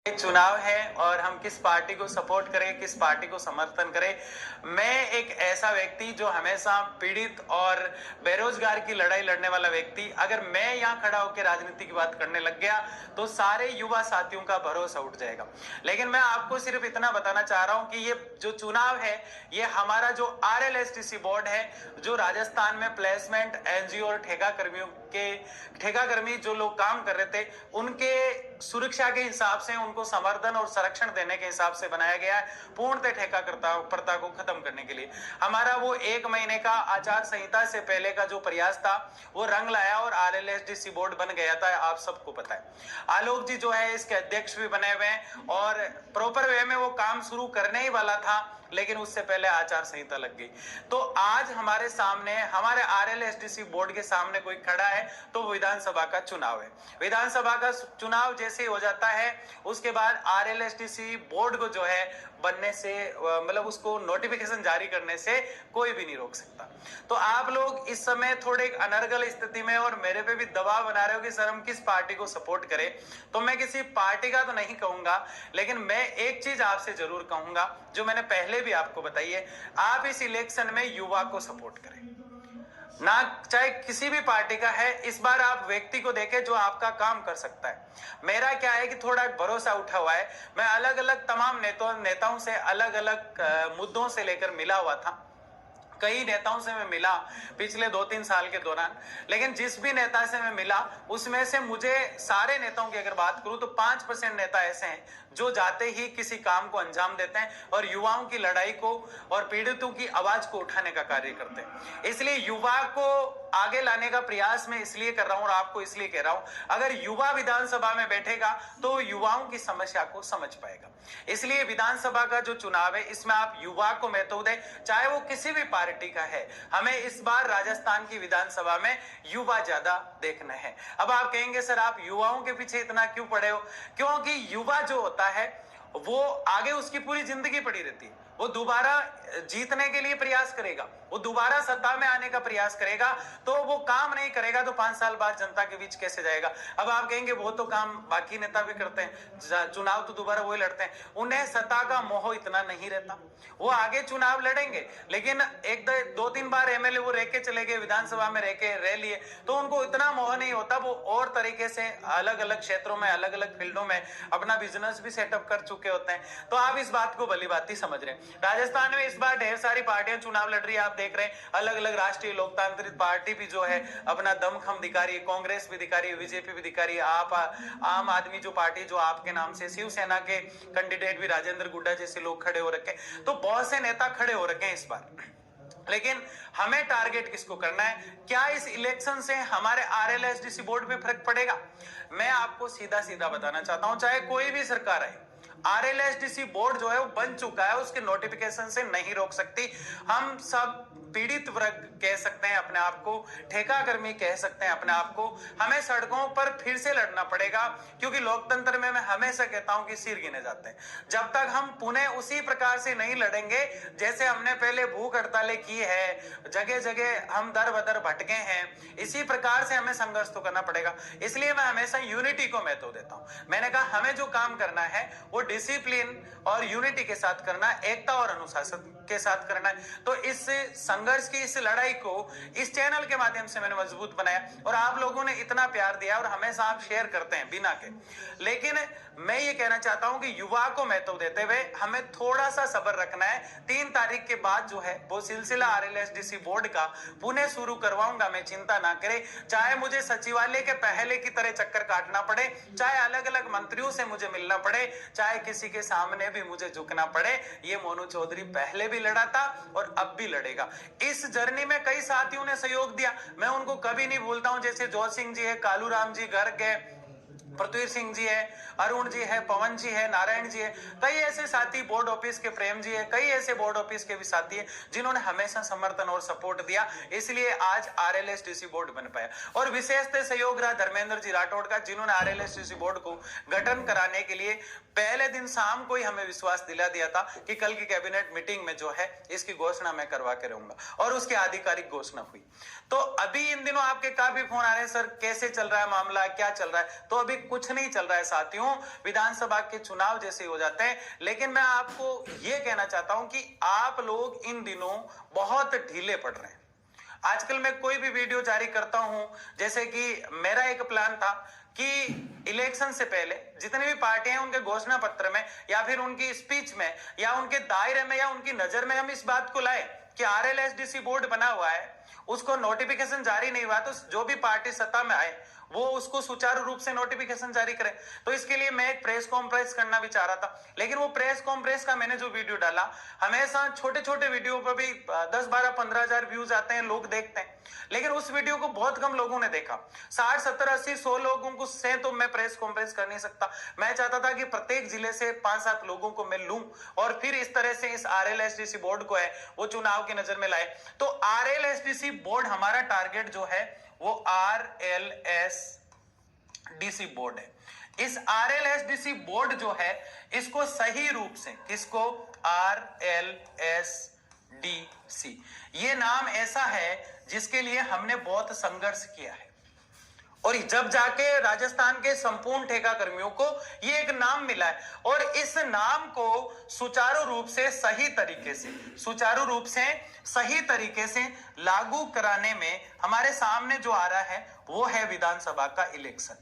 चुनाव है और हम किस पार्टी को सपोर्ट करें, किस पार्टी को समर्थन करें। मैं एक ऐसा व्यक्ति जो हमेशा पीड़ित और बेरोजगार की लड़ाई लड़ने वाला व्यक्ति, अगर मैं यहाँ खड़ा होकर राजनीति की बात करने लग गया तो सारे युवा साथियों का भरोसा उठ जाएगा। लेकिन मैं आपको सिर्फ इतना बताना चाह रहा हूं कि ये जो चुनाव है, ये हमारा जो RLSTC बोर्ड है, जो राजस्थान में प्लेसमेंट एनजीओ और ठेकाकर्मी जो लोग काम कर रहे थे, उनके सुरक्षा के हिसाब से, उनको समर्थन और संरक्षण देने के हिसाब से बनाया गया है, पूर्णतः ठेका प्रथा को खत्म करने के लिए। हमारा वो 1 महीने का आचार संहिता से पहले का जो प्रयास था वो रंग लाया और RLSTC बोर्ड बन गया था, आप सबको पता है। आलोक जी जो है इसके अध्यक्ष भी बने हुए हैं और प्रॉपर वे में वो काम शुरू करने ही वाला था, लेकिन उससे पहले आचार संहिता लग गई। तो आज हमारे सामने, हमारे RLSTC बोर्ड के सामने कोई खड़ा है तो विधानसभा का चुनाव है। विधानसभा का चुनाव जैसे हो जाता है उसके बाद RLSTC बोर्ड को जो है बनने से, मतलब उसको नोटिफिकेशन जारी करने से कोई भी नहीं रोक सकता। तो आप लोग इस समय थोड़े एक अनर्गल स्थिति में और मेरे पे भी दबाव बना रहे हो कि सर हम किस पार्टी को सपोर्ट करें। तो मैं किसी पार्टी का तो नहीं कहूंगा, लेकिन मैं एक चीज आपसे जरूर कहूंगा जो मैंने पहले भी आपको बताई है, आप इस इलेक्शन में युवा को सपोर्ट करें ना, चाहे किसी भी पार्टी का है। इस बार आप व्यक्ति को देखें जो आपका काम कर सकता है। मेरा क्या है कि थोड़ा भरोसा उठा हुआ है, मैं अलग अलग तमाम नेताओं से अलग अलग मुद्दों से लेकर मिला हुआ था। कई नेताओं से मैं मिला पिछले 2-3 साल के दौरान, लेकिन जिस भी नेता से मैं मिला उसमें से मुझे, सारे नेताओं की अगर बात करूं तो 5% नेता ऐसे हैं जो जाते ही किसी काम को अंजाम देते हैं और युवाओं की लड़ाई को और पीड़ितों की आवाज को उठाने का कार्य करते हैं। इसलिए युवा को आगे लाने का प्रयास मैं इसलिए कर रहा हूं और आपको इसलिए कह रहा हूं, अगर युवा विधानसभा में बैठेगा तो युवाओं की समस्या को समझ पाएगा। इसलिए विधानसभा का जो चुनाव है इसमें आप युवा को महत्व दें, चाहे वो किसी भी पार्टी का है। हमें इस बार राजस्थान की विधानसभा में युवा ज्यादा देखना है। अब आप कहेंगे सर आप युवाओं के पीछे इतना क्यों पड़े हो? क्योंकि युवा जो होता है वो आगे उसकी पूरी जिंदगी पड़ी रहती है, वो दोबारा जीतने के लिए प्रयास करेगा, वो दोबारा सत्ता में आने का प्रयास करेगा। तो वो काम नहीं करेगा तो 5 साल बाद जनता के बीच कैसे जाएगा? अब आप कहेंगे वो तो काम बाकी नेता भी करते हैं, चुनाव तो दोबारा वही लड़ते हैं, उन्हें सत्ता का मोह इतना नहीं रहता। वो आगे चुनाव लड़ेंगे, लेकिन 1-2-3 बार MLA वो रह के चले गए, विधानसभा में रह लिए, तो उनको इतना मोह नहीं होता। वो और तरीके से अलग अलग क्षेत्रों में, अलग अलग फील्डों में अपना बिजनेस भी सेटअप कर चुके होते हैं। तो आप इस बात को भली भांति समझ रहे हैं। राजस्थान में इस बार ढेर सारी पार्टियां चुनाव लड़ रही है, आप देख रहे हैं। अलग अलग राष्ट्रीय लोकतांत्रिक पार्टी भी जो है अपना दमखम दिखा रही है, कांग्रेस भी दिखा रही है, बीजेपी भी दिखा रही है, आप आम आदमी जो पार्टी जो आपके नाम से, शिवसेना के कैंडिडेट भी राजेंद्र गुड्डा जैसे लोग खड़े हो रखे, तो बहुत से नेता खड़े हो रखे हैं इस बार। लेकिन हमें टारगेट किसको करना है? क्या इस इलेक्शन से हमारे RLSTC बोर्ड पे फर्क पड़ेगा? मैं आपको सीधा सीधा बताना चाहता हूं, चाहे कोई भी सरकार है, RLSTC बोर्ड जो है वो बन चुका है, उसके नोटिफिकेशन से नहीं रोक सकती। हम सब पीड़ित वर्ग कह सकते हैं अपने आप को, ठेकाकर्मी कह सकते हैं अपने आप को, हमें सड़कों पर फिर से लड़ना पड़ेगा, क्योंकि लोकतंत्र में मैं हमेशा कहता हूं कि सिर गिने जाते हैं। जब तक हम पुनः उसी प्रकार से नहीं लड़ेंगे जैसे हमने पहले भूख हड़तालें की है, जगह जगह हम दर बदर भटके हैं, इसी प्रकार से हमें संघर्ष तो करना पड़ेगा। इसलिए मैं हमेशा यूनिटी को महत्व देता हूं। मैंने कहा हमें जो काम करना है वो डिसिप्लिन और यूनिटी के साथ करना है, एकता और अनुशासन के साथ करना है। तो इस संघर्ष की, इस लड़ाई को इस चैनल के माध्यम से मैंने मजबूत बनाया और आप लोगों ने इतना प्यार दिया और हमेशा आप शेयर करते हैं बिना के। लेकिन मैं ये कहना चाहता हूं कि युवा को महत्व देते हुए हमें थोड़ा सा सब्र रखना है। 3 तारीख के बाद जो है वो सिलसिला RLSTC बोर्ड का पुनः शुरू करवाऊंगा, मैं, चिंता ना करें। चाहे मुझे सचिवालय के पहले की तरह चक्कर काटना पड़े, चाहे अलग अलग मंत्रियों से मुझे मिलना पड़े, चाहे किसी के सामने भी मुझे झुकना पड़े, ये मोनू चौधरी पहले भी लड़ा था और अब भी लड़ेगा। इस जर्नी में कई साथियों ने सहयोग दिया, मैं उनको कभी नहीं भूलता हूं, जैसे जोत सिंह जी है, कालूराम जी गर्ग है, पृथ्वी सिंह जी है, अरुण जी है, पवन जी है, नारायण जी है, कई ऐसे साथी, बोर्ड ऑफिस के प्रेम जी है, कई ऐसे बोर्ड ऑफिस के भी साथी है जिन्होंने हमेशा समर्थन और सपोर्ट दिया। इसलिए आज RLSTC बोर्ड बन पाया। और विशेषतः सहयोग रहा धर्मेंद्र जी राठौड़ का, जिन्होंने RLSTC बोर्ड को गठन कराने के लिए पहले दिन शाम को ही हमें विश्वास दिला दिया था कि कल की कैबिनेट मीटिंग में जो है इसकी घोषणा मैं करवा के रहूंगा, और उसकी आधिकारिक घोषणा हुई। तो अभी इन दिनों आपके काफी फोन आ रहे हैं, सर कैसे चल रहा है मामला, क्या चल रहा है? तो अभी कुछ नहीं चल रहा है साथियों, विधानसभा के चुनाव जैसे हो जाते हैं। लेकिन मैं आपको यह कहना चाहता हूं कि आप लोग इन दिनों बहुत ढीले पड़ रहे हैं। आजकल मैं कोई भी वीडियो जारी करता हूं, जैसे कि मेरा एक प्लान था कि इलेक्शन से पहले जितनी भी पार्टियां हैं उनके घोषणा पत्र में या फिर उनकी स्पीच में या उनके दायरे में या उनकी नजर में हम इस बात को लाए कि RLSDC बोर्ड बना हुआ है, उसको नोटिफिकेशन जारी नहीं हुआ, तो जो भी पार्टी सत्ता में आए वो उसको सुचारू रूप से नोटिफिकेशन जारी करे। तो इसके लिए मैं एक प्रेस कॉन्फ्रेंस करना भी चाह रहा था, लेकिन वो प्रेस कॉन्फ्रेंस का मैंने जो वीडियो डाला, हमेशा छोटे छोटे वीडियो पर भी 10, 12, 15 हजार व्यूज आते हैं, लोग देखते हैं, लेकिन उस वीडियो को बहुत कम लोगों ने देखा। 60, 70, 80, 100 लोगों को से तो मैं प्रेस कॉन्फ्रेंस कर नहीं सकता। मैं चाहता था कि प्रत्येक जिले से 5-7 लोगों को मैं लूं और फिर इस तरह से इस RLSDC बोर्ड को है वो चुनाव की नजर में लाए। तो RLSDC बोर्ड हमारा टारगेट जो है वो RLSDC बोर्ड है। इस RLSDC बोर्ड जो है इसको सही रूप से, किसको? RLSDC, ये नाम ऐसा है जिसके लिए हमने बहुत संघर्ष किया है, और जब जाके राजस्थान के संपूर्ण ठेका कर्मियों को ये एक नाम मिला है, और इस नाम को सुचारू रूप से सही तरीके से लागू कराने में हमारे सामने जो आ रहा है वो है विधानसभा का इलेक्शन,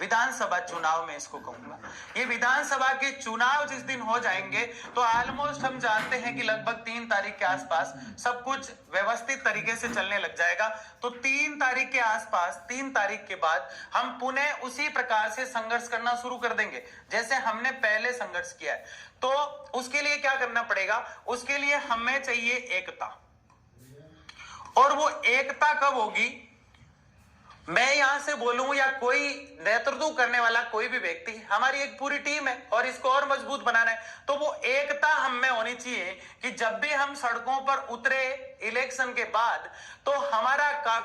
विधानसभा चुनाव में इसको कहूंगा। ये विधानसभा के चुनाव जिस दिन हो जाएंगे तो ऑलमोस्ट हम जानते हैं कि लगभग 3 तारीख के आसपास सब कुछ व्यवस्थित तरीके से चलने लग जाएगा। तो 3 तारीख के आसपास, 3 तारीख के बाद हम पुनः उसी प्रकार से संघर्ष करना शुरू कर देंगे जैसे हमने पहले संघर्ष किया है। तो उसके लिए क्या करना पड़ेगा? उसके लिए हमें चाहिए एकता, और वो एकता कब होगी? मैं यहां से बोलूं या कोई नेतृत्व करने वाला कोई भी व्यक्ति, हमारी एक पूरी टीम है और इसको और मजबूत बनाना है, तो वो एकता हम में होनी चाहिए कि जब भी हम सड़कों पर उतरे इलेक्शन के बाद तो हमारा काफी